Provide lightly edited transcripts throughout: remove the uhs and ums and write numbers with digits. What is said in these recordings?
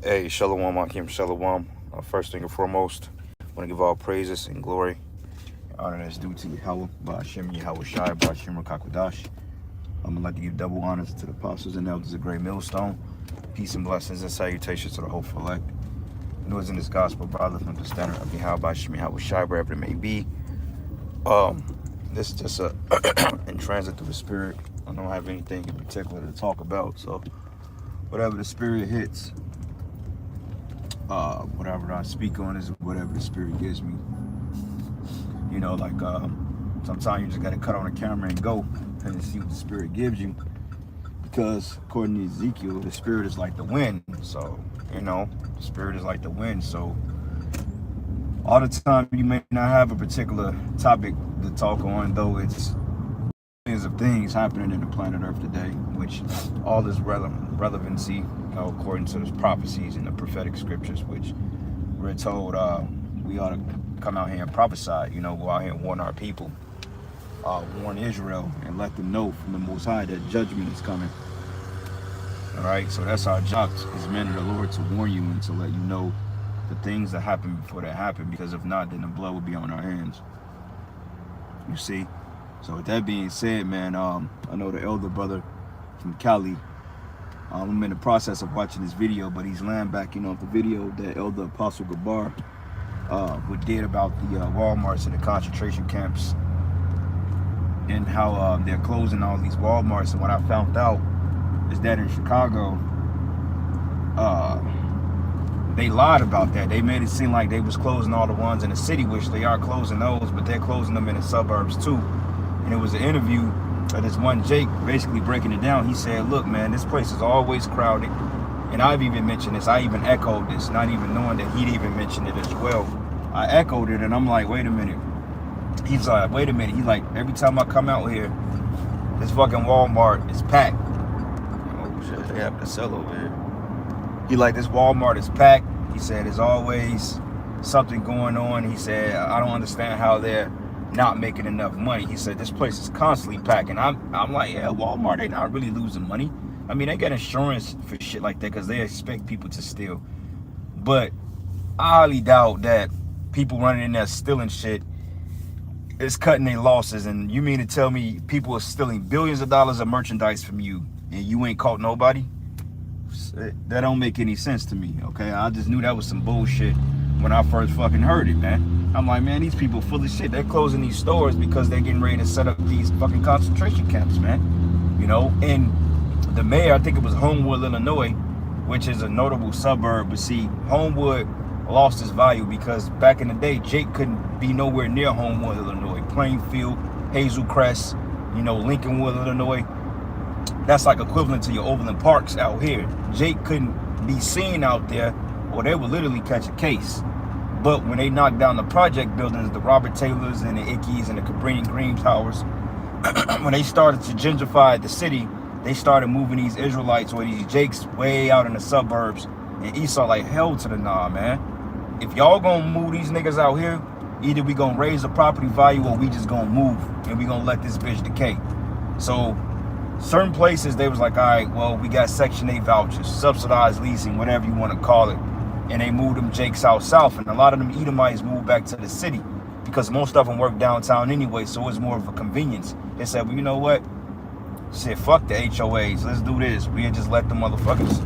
Hey, Shalom, Akim Shalom. First thing and foremost, I want to give all praises and glory and honor that's due to Yahweh, Ba'ashem Yahweh Shai, Ba'ashem Rakakwadash. I'm going to like to give double honors to the apostles and elders of Great Millstone. Peace and blessings and salutations to the hopeful elect. And who is in this gospel, brothers, from the standard of Yahweh, Ba'ashem Yahweh Shai, wherever it may be. This is just a in transit through the spirit. I don't have anything in particular to talk about, so whatever the spirit hits, whatever I speak on is whatever the spirit gives me. You know, like sometimes you just gotta cut on the camera and go and see what the spirit gives you. Because according to Ezekiel, the spirit is like the wind. So, you know, the spirit is like the wind. So all the time you may not have a particular topic to talk on, though it's millions of things happening in the planet Earth today, which all is relevancy, you know, according to the prophecies and the prophetic scriptures, which we're told we ought to come out here and prophesy, you know, go out here and warn our people, warn Israel, and let them know from the Most High that judgment is coming. All right, so that's our job as men of the Lord, to warn you and to let you know the things that happen before they happen, because if not, then the blood will be on our hands. You see? So with that being said, man, I know the elder brother from Cali. I'm in the process of watching this video, but he's laying back, you know, the video that Elder Apostle Gabar did about the Walmarts and the concentration camps, and how they're closing all these Walmarts. And what I found out is that in Chicago, they lied about that. They made it seem like they was closing all the ones in the city, which they are closing those, but they're closing them in the suburbs too. And it was an interview of this one Jake basically breaking it down. He said, look, man, this place is always crowded. And I've even mentioned this. I even echoed this, not even knowing that he'd even mentioned it as well. I echoed it, and I'm like, wait a minute. He's like, wait a minute. He's like, every time I come out here, this fucking Walmart is packed. Oh, shit, they have to sell over here. He like, this Walmart is packed. He said, there's always something going on. He said, I don't understand how they're not making enough money. He said, this place is constantly packing. I'm like, yeah, Walmart, they not really losing money. I mean, they get insurance for shit like that because they expect people to steal. But I highly doubt that people running in there stealing shit is cutting their losses. And you mean to tell me people are stealing billions of dollars of merchandise from you and you ain't caught nobody? That don't make any sense to me, okay? I just knew that was some bullshit when I first fucking heard it, man. I'm like, man, these people full of shit. They're closing these stores because they're getting ready to set up these fucking concentration camps, man. You know, and the mayor, I think it was Homewood, Illinois, which is a notable suburb. But see, Homewood lost its value because back in the day, Jake couldn't be nowhere near Homewood, Illinois. Plainfield, Hazel Crest, you know, Lincolnwood, Illinois. That's like equivalent to your Overland Parks out here. Jake couldn't be seen out there, or they would literally catch a case. But when they knocked down the project buildings, the Robert Taylors and the Ickeys and the Cabrini Green Towers, when they started to gentrify the city, they started moving these Israelites or these Jakes way out in the suburbs. And Esau like, hell to the nah, man. If y'all gonna move these niggas out here, either we gonna raise the property value or we just gonna move and we gonna let this bitch decay. So certain places, they was like, all right, well, we got Section 8 vouchers, subsidized leasing, whatever you want to call it. And they moved them Jakes out south. And a lot of them Edomites moved back to the city because most of them work downtown anyway. So it's more of a convenience. They said, well, you know what? Shit, fuck the HOAs. Let's do this. We'll just let the motherfuckers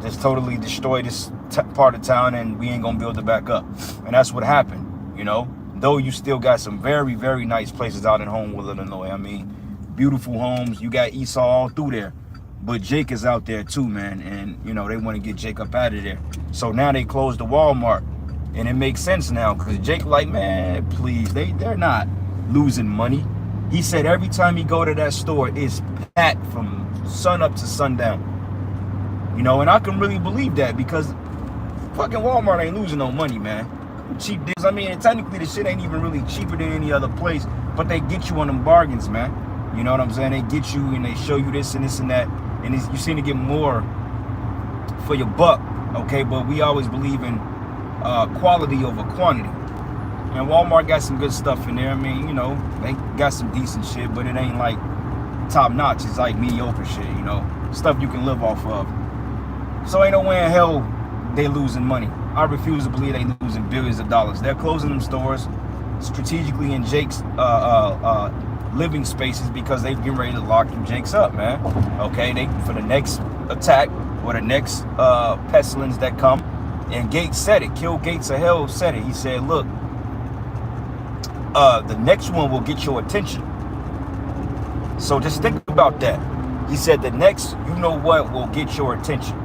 just totally destroy this part of town and we ain't going to build it back up. And that's what happened, you know? Though you still got some very, very nice places out in Homewood, Illinois. I mean, beautiful homes. You got Esau all through there. But Jake is out there too, man. And, you know, they want to get Jake up out of there. So now they closed the Walmart. And it makes sense now because Jake like, man, please, they're not losing money. He said every time he go to that store, it's packed from sun up to sundown. You know, and I can really believe that because fucking Walmart ain't losing no money, man. Cheap deals. I mean, technically the shit ain't even really cheaper than any other place, but they get you on them bargains, man. You know what I'm saying? They get you and they show you this and this and that. And you seem to get more for your buck, okay? But we always believe in quality over quantity. And Walmart got some good stuff in there. I mean, you know, they got some decent shit, but it ain't like top notch. It's like mediocre shit, you know? Stuff you can live off of. So ain't no way in hell they losing money. I refuse to believe they losing billions of dollars. They're closing them stores strategically in Jake's living spaces because they've been ready to lock them Jakes up, man. Okay, they for the next attack or the next pestilence that come. And Gates said it. Kill Gates of Hell said it. He said, look, the next one will get your attention. So just think about that. He said the next, you know what, will get your attention.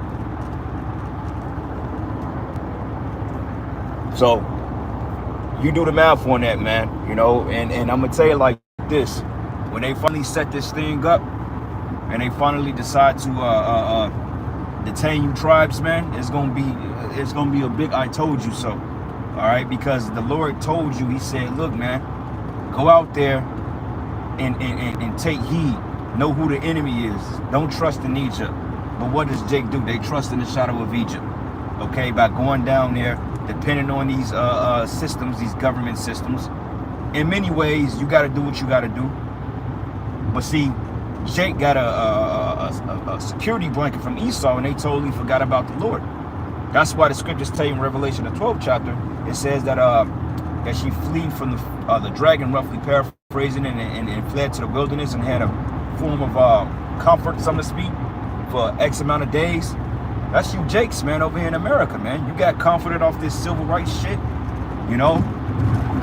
So you do the math on that, man. You know, and I'm gonna tell you like this: when they finally set this thing up, and they finally decide to detain you tribes, man, it's gonna be a big "I told you so." All right, because the Lord told you. He said, "Look, man, go out there and take heed. Know who the enemy is. Don't trust in Egypt." But what does Jake do? They trust in the shadow of Egypt. Okay, by going down there, depending on these systems, these government systems. In many ways, you got to do what you got to do. But see, Jake got a security blanket from Esau, and they totally forgot about the Lord. That's why the scriptures tell you in Revelation, the 12th chapter, it says that that she fled from the dragon, roughly paraphrasing, and fled to the wilderness and had a form of comfort, so to speak, for X amount of days. That's you Jakes, man, over here in America, man. You got comforted off this civil rights shit, you know.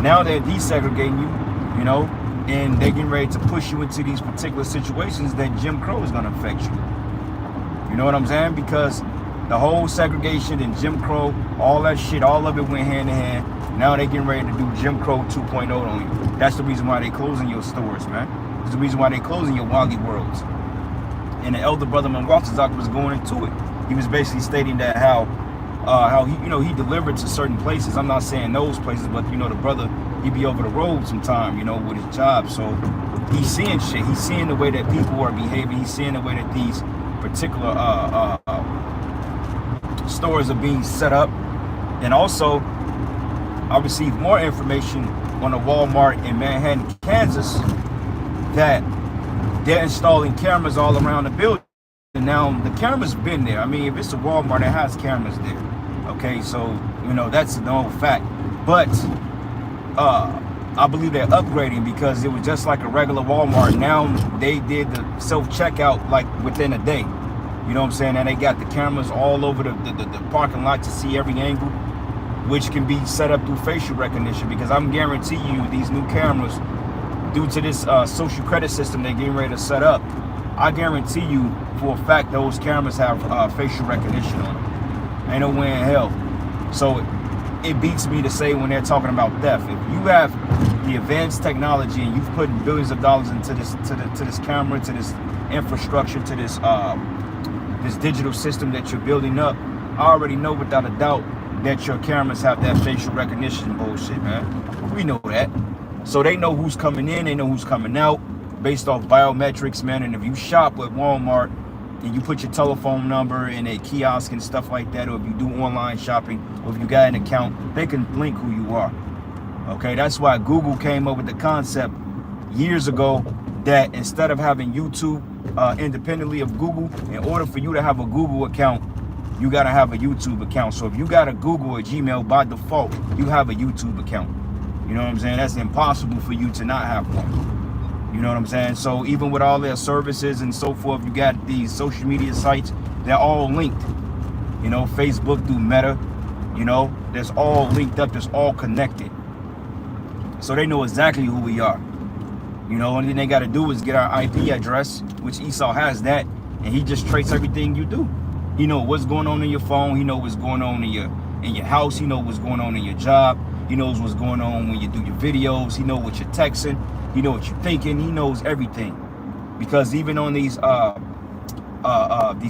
Now they're desegregating you, you know, and they're getting ready to push you into these particular situations that Jim Crow is going to affect you. You know what I'm saying? Because the whole segregation and Jim Crow, all that shit, all of it went hand in hand. Now they're getting ready to do Jim Crow 2.0 on you. That's the reason why they're closing your stores, man. It's the reason why they're closing your Wally Worlds. And the elder brother Manwaltazak was going into it. He was basically stating that how he, you know, he delivered to certain places. I'm not saying those places, but you know, the brother, he be over the road sometime, you know, with his job. So he's seeing shit. He's seeing the way that people are behaving. He's seeing the way that these particular stores are being set up. And also, I received more information on a Walmart in Manhattan, Kansas, that they're installing cameras all around the building. And now the camera's been there. I mean, if it's a Walmart, it has cameras there. Okay, so, you know, that's a known fact. But I believe they're upgrading because it was just like a regular Walmart. Now they did the self-checkout like within a day. You know what I'm saying? And they got the cameras all over the parking lot to see every angle, which can be set up through facial recognition, because I'm guaranteeing you these new cameras, due to this social credit system they're getting ready to set up, I guarantee you for a fact those cameras have facial recognition on them. Ain't no way in hell. So it beats me to say when they're talking about theft. If you have the advanced technology and you've put billions of dollars into this to this camera, to this infrastructure, to this this digital system that you're building up, I already know without a doubt that your cameras have that facial recognition bullshit, man. We know that. So they know who's coming in, they know who's coming out based off biometrics, man. And if you shop with Walmart and you put your telephone number in a kiosk and stuff like that, or if you do online shopping, or if you got an account, they can link who you are. Okay, that's why Google came up with the concept years ago that instead of having YouTube independently of Google, in order for you to have a Google account, you got to have a YouTube account. So if you got a Google or Gmail, by default, you have a YouTube account. You know what I'm saying? That's impossible for you to not have one. You know what I'm saying? So even with all their services and so forth, you got these social media sites, they're all linked. You know, Facebook through Meta, you know, that's all linked up, that's all connected. So they know exactly who we are. You know, only thing they got to do is get our IP address, which Esau has that, and he just traces everything you do. He know what's going on in your phone. He know what's going on in your house. He know what's going on in your job. He knows what's going on when you do your videos. He know what you're texting. He know what you're thinking. He knows everything. Because even on these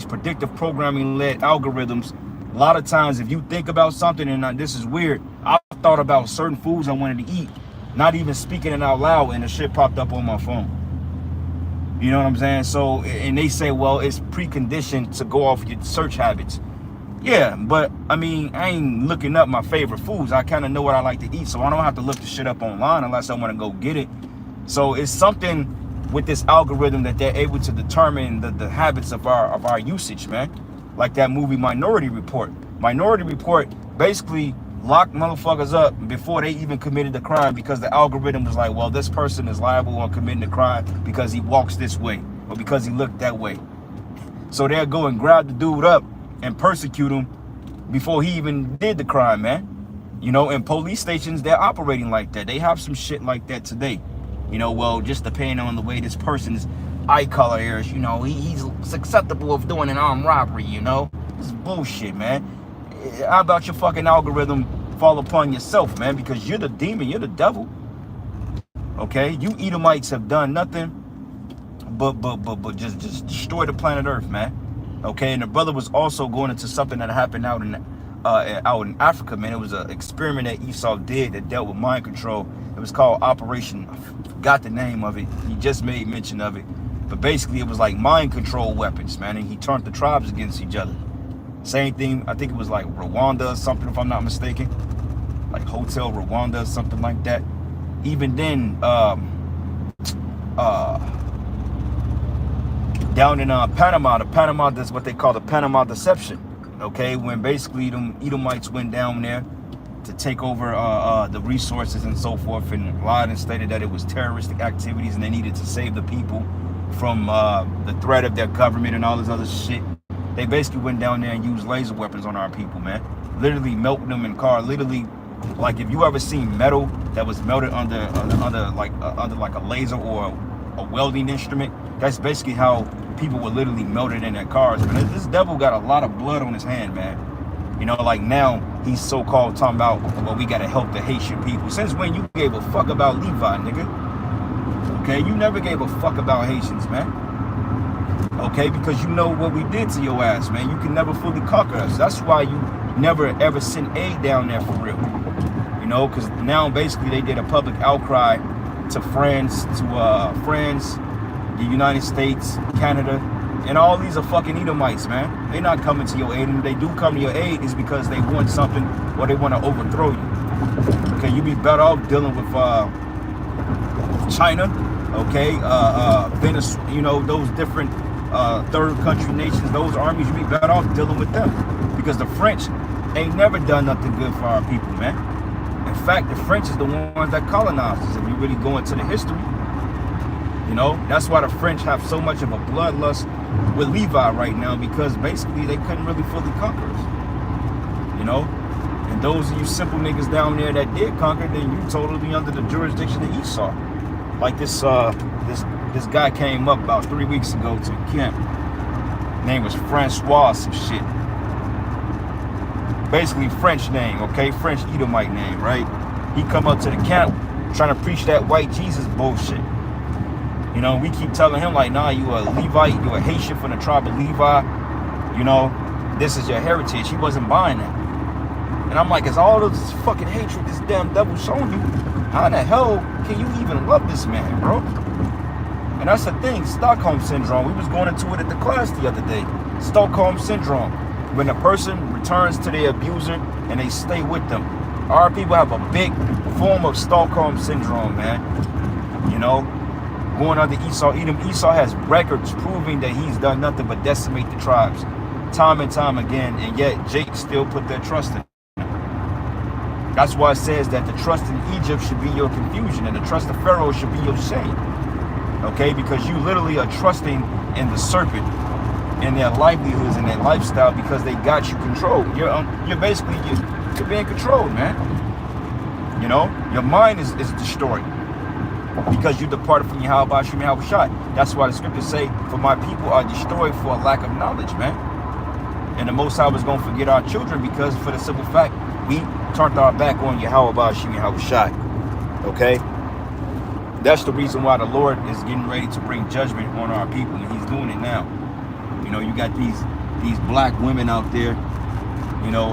predictive programming-led algorithms, a lot of times if you think about something, and this is weird, I thought about certain foods I wanted to eat, not even speaking it out loud, and the shit popped up on my phone. You know what I'm saying? So, and they say, well, it's preconditioned to go off your search habits. Yeah, but I mean, I ain't looking up my favorite foods. I kind of know what I like to eat, so I don't have to look the shit up online unless I want to go get it. So it's something with this algorithm that they're able to determine the habits of our usage, man. Like that movie Minority Report. Minority Report basically locked motherfuckers up before they even committed the crime because the algorithm was like, well, this person is liable on committing the crime because he walks this way or because he looked that way. So they'll go and grab the dude up and persecute him before he even did the crime, man. You know, and police stations, they're operating like that. They have some shit like that today. You know, well, just depending on the way this person's eye color is, you know, he's susceptible of doing an armed robbery, you know? This is bullshit, man. How about your fucking algorithm fall upon yourself, man? Because you're the demon, you're the devil. Okay? You Edomites have done nothing but just destroy the planet Earth, man. Okay? And the brother was also going into something that happened out in Africa, man. It was an experiment that Esau did that dealt with mind control. It was called Operation, I forgot the name of it. He just made mention of it. But basically, it was like mind control weapons, man. And he turned the tribes against each other. Same thing, I think it was like Rwanda or something, if I'm not mistaken. Like Hotel Rwanda or something like that. Even then, down in Panama, that's what they call the Panama Deception. Okay, when basically them Edomites went down there to take over the resources and so forth, and lied and stated that it was terroristic activities and they needed to save the people from the threat of their government and all this other shit. They basically went down there and used laser weapons on our people, man. Literally melting them in car. Literally, like if you ever seen metal that was melted under like a laser or a welding instrument, that's basically how people were literally melted in their cars. Man, this devil got a lot of blood on his hand, man. You know, like now he's so-called talking about, well, we gotta help the Haitian people. Since when you gave a fuck about Levi, nigga? Okay, you never gave a fuck about Haitians, man. Okay, because you know what we did to your ass, man. You can never fully conquer us. That's why you never ever sent aid down there for real. You know, because now basically they did a public outcry to France, the United States, Canada, and all these are fucking Edomites, man. They're not coming to your aid, and if they do come to your aid, it's because they want something or they want to overthrow you. Okay, you be better off dealing with China, okay, Venezuela, you know, those different third country nations, those armies, you be better off dealing with them, because the French ain't never done nothing good for our people, man. In fact, the French is the ones that colonized us. If you really go into the history, you know, that's why the French have so much of a bloodlust with Levi right now, because basically they couldn't really fully conquer us, you know. And those of you simple niggas down there that did conquer, then you totally under the jurisdiction of Esau. Like this guy came up about 3 weeks ago to camp. Name was Francois some shit. Basically French name, okay? French Edomite name, right? He come up to the camp trying to preach that white Jesus bullshit. You know, we keep telling him like, nah, you a Levite, you a Haitian from the tribe of Levi. You know, this is your heritage. He wasn't buying that. And I'm like, it's all this fucking hatred this damn devil showing you. How the hell can you even love this man, bro? And that's the thing, Stockholm Syndrome. We was going into it at the class the other day. Stockholm Syndrome. When a person returns to their abuser and they stay with them. Our people have a big form of Stockholm Syndrome, man. You know, going under Esau. Esau has records proving that he's done nothing but decimate the tribes. Time and time again. And yet Jake still put their trust in him. That's why it says that the trust in Egypt should be your confusion and the trust of Pharaoh should be your shame. Okay, because you literally are trusting in the serpent, in their livelihoods and their lifestyle, because they got you controlled. You're basically you're being controlled, man. You know, your mind is destroyed because you departed from Yahweh Shem Yahushai. That's why the scriptures say, "For my people are destroyed for a lack of knowledge," man. And the Most High was gonna forget our children because, for the simple fact, we turned our back on Yahweh Shem Yahushai. Okay. That's the reason why the Lord is getting ready to bring judgment on our people, and he's doing it now. You know, you got these black women out there, you know,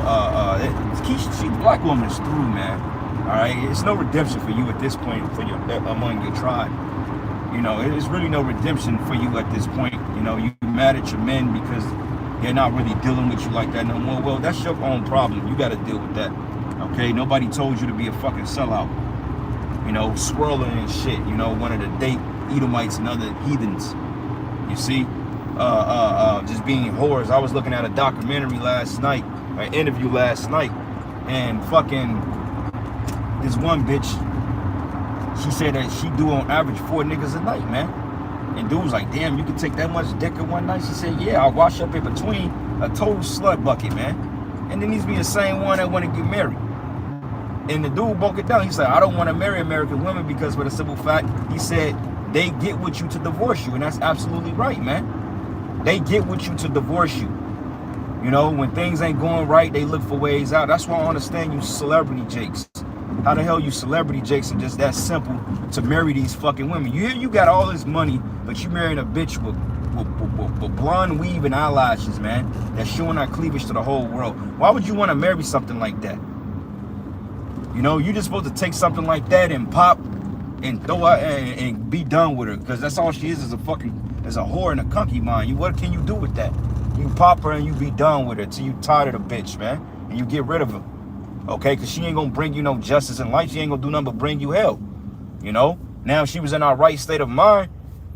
she black woman is through, man. All right, it's no redemption for you at this point for your among your tribe. You know, it's really no redemption for you at this point. You know, you mad at your men because they're not really dealing with you like that no more. Well, that's your own problem. You got to deal with that. Okay, nobody told you to be a fucking sellout. You know, swirling and shit, you know, wanted to date Edomites and other heathens. You see, just being whores. I was looking at a documentary last night an interview last night, and fucking this one bitch, she said that she do on average 4 niggas a night, man. And dude was like, damn, you can take that much dick in one night? She said, yeah, I'll wash up in between a total slut bucket, man. And then he's be the same one that want to get married. And the dude broke it down. He said, I don't want to marry American women because for the simple fact, he said, they get with you to divorce you. And that's absolutely right, man. They get with you to divorce you. You know, when things ain't going right, they look for ways out. That's why I understand you celebrity jakes. How the hell you celebrity jakes are just that simple to marry these fucking women? You got all this money, but you marrying a bitch with blonde weave and eyelashes, man, that's showing our cleavage to the whole world. Why would you want to marry something like that? You know, you're just supposed to take something like that and pop and throw out and be done with her, because that's all she is a fucking, is a whore and a concubine. What can you do with that? You pop her and you be done with her till you tired of the bitch, man, and you get rid of her. Okay, because she ain't gonna bring you no justice in life. She ain't gonna do nothing but bring you hell. You know, now if she was in our right state of mind,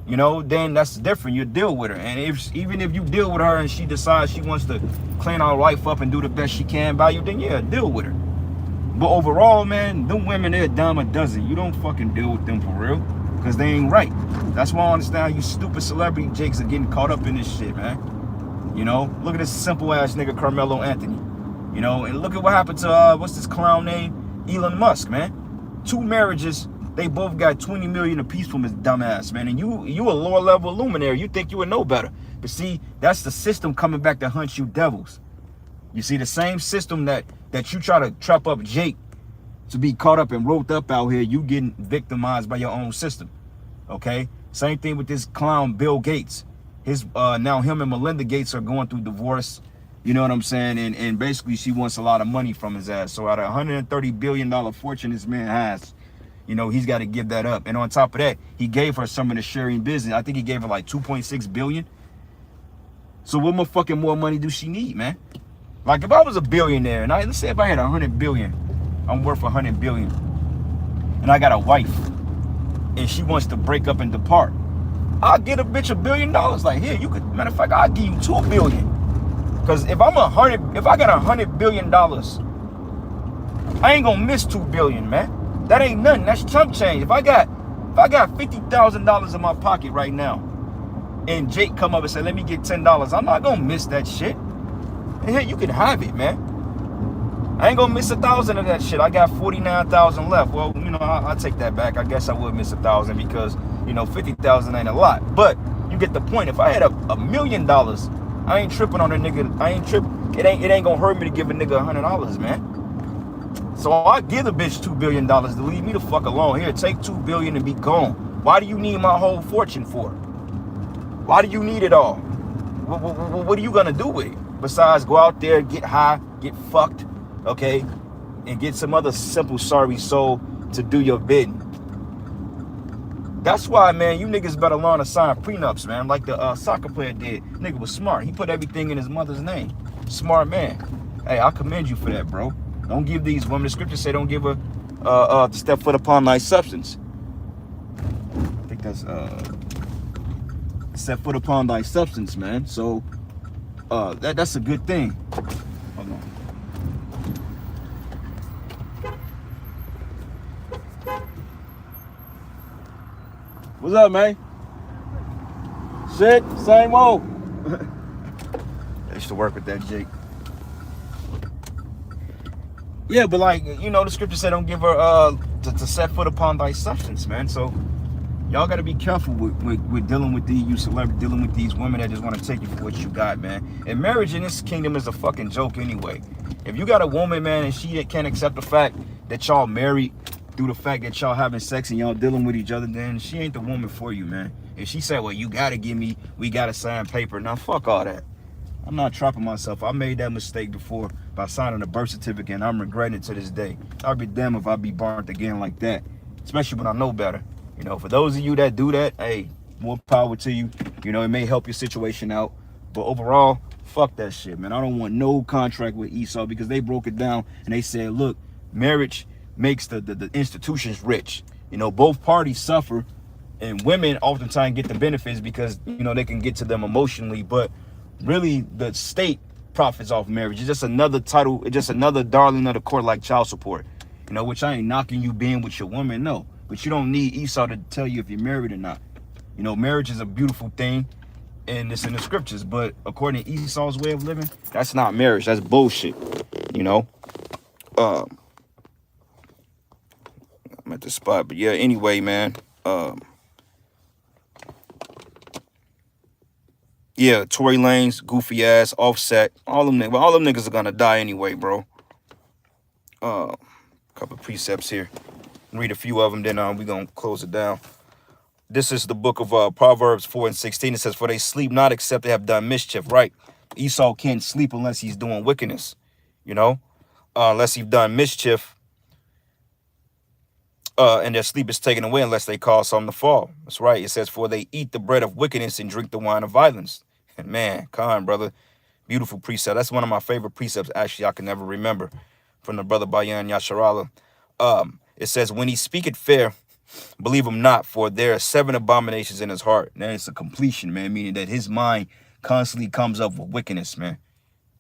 you know, then that's different. You deal with her. And even if you deal with her and she decides she wants to clean her life up and do the best she can by you, then yeah, deal with her. But overall, man, them women, they're a dime a dozen. You don't fucking deal with them for real, because they ain't right. That's why I understand you stupid celebrity jakes are getting caught up in this shit, man. You know, look at this simple ass nigga Carmelo Anthony. You know, and look at what happened to, what's this clown name? Elon Musk, man. 2 marriages, they both got 20 million apiece from his dumb ass, man. And you a lower level luminary. You think you would know better. But see, that's the system coming back to hunt you devils. You see, the same system that you try to trap up Jake to be caught up and roped up out here, you getting victimized by your own system. Okay? Same thing with this clown Bill Gates. His now him and Melinda Gates are going through divorce. You know what I'm saying? And basically she wants a lot of money from his ass. So out of $130 billion fortune this man has, you know, he's got to give that up. And on top of that, he gave her some of the sharing business. I think he gave her like 2.6 billion. So what motherfucking more money do she need, man? Like if I was a billionaire, and let's say if I had 100 billion, I'm worth 100 billion, and I got a wife, and she wants to break up and depart, I'll get a bitch $1 billion. Like, here, you could, matter of fact, I'll give you 2 billion. Because if I got $100 billion, I ain't gonna miss 2 billion, man. That ain't nothing. That's chump change. If I got $50,000 in my pocket right now, and Jake come up and say, let me get $10, I'm not gonna miss that shit. And here, you can have it, man. I ain't gonna miss 1,000 of that shit. I got 49,000 left. Well, you know, I'll take that back. I guess I would miss 1,000 because, you know, 50,000 ain't a lot. But you get the point. If I had $1 million, I ain't tripping on a nigga. I ain't tripping. It ain't gonna hurt me to give a nigga $100, man. So I give the bitch $2 billion to leave me the fuck alone. Here, take $2 billion and be gone. Why do you need my whole fortune for? Why do you need it all? What are you gonna do with it? Besides go out there, get high, get fucked, okay, and get some other simple sorry soul to do your bidding. That's why, man, you niggas better learn to sign prenups, man, like the soccer player did. Nigga was smart. He put everything in his mother's name. Smart man. Hey, I commend you for that, bro. Don't give these women, the scriptures say don't give her to step foot upon thy substance. I think that's step foot upon thy substance, man. So that's a good thing. Hold on. What's up, man? Shit, same old. I used to work with that Jake. Yeah, but like, you know, the scripture said don't give her to set foot upon thy substance, man. So y'all got to be careful with dealing with you celebrity, dealing with these women that just want to take you for what you got, man. And marriage in this kingdom is a fucking joke anyway. If you got a woman, man, and she can't accept the fact that y'all married through the fact that y'all having sex and y'all dealing with each other, then she ain't the woman for you, man. If she said, well, you got to give me, we got to sign paper. Now, fuck all that. I'm not trapping myself. I made that mistake before by signing a birth certificate, and I'm regretting it to this day. I'd be damned if I be burnt again like that, especially when I know better. You know, for those of you that do that, hey, more power to you. You know, it may help your situation out. But overall, fuck that shit, man. I don't want no contract with Esau because they broke it down and they said, look, marriage makes the institutions rich. You know, both parties suffer, and women oftentimes get the benefits because, you know, they can get to them emotionally. But really, the state profits off marriage. It's just another title. It's just another darling of the court, like child support. You know, which I ain't knocking you being with your woman, no. But you don't need Esau to tell you if you're married or not. You know, marriage is a beautiful thing, and it's in the scriptures. But according to Esau's way of living, that's not marriage. That's bullshit. You know. I'm at the spot, but yeah. Anyway, man. Yeah, Tory Lanez, goofy ass, Offset, all them niggas are gonna die anyway, bro. Couple of precepts here. Read a few of them, then we gonna close it down. This is the book of Proverbs 4:16. It says, "For they sleep not except they have done mischief." Right? Esau can't sleep unless he's doing wickedness. You know, unless he's done mischief, and their sleep is taken away unless they cause something to fall. That's right. It says, "For they eat the bread of wickedness and drink the wine of violence." And man, Khan, brother, beautiful precept. That's one of my favorite precepts. Actually, I can never remember from the brother Bayan Yasharallah. It says, "When he speaketh fair, believe him not, for there are 7 abominations in his heart." Now it's a completion, man, meaning that his mind constantly comes up with wickedness, man.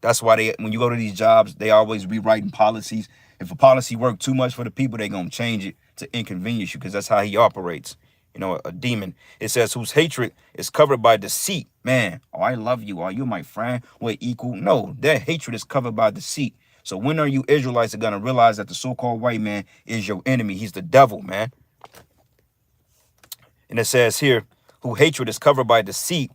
That's why when you go to these jobs, they always rewriting policies. If a policy worked too much for the people, they're going to change it to inconvenience you, because that's how he operates. You know, a demon. It says, "Whose hatred is covered by deceit." Man, oh, I love you. Oh, you're my friend. We're equal. No, their hatred is covered by deceit. So when are you Israelites are going to realize that the so-called white man is your enemy? He's the devil, man. And it says here, "Who hatred is covered by deceit,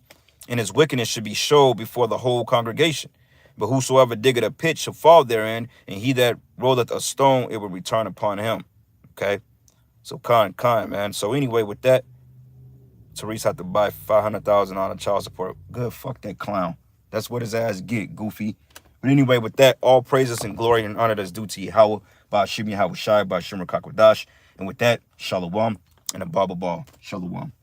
and his wickedness should be showed before the whole congregation. But whosoever diggeth a pit shall fall therein, and he that rolleth a stone, it will return upon him." Okay? So kind, man. So anyway, with that, Therese had to buy $500,000 on child support. Good, fuck that clown. That's what his ass get, goofy. But anyway, with that, all praises and glory and honor that's due to Yahweh, by Shimi Hawashai, by Shimmer Kakwadash. And with that, Shalom and a Baba Ball. Shalom.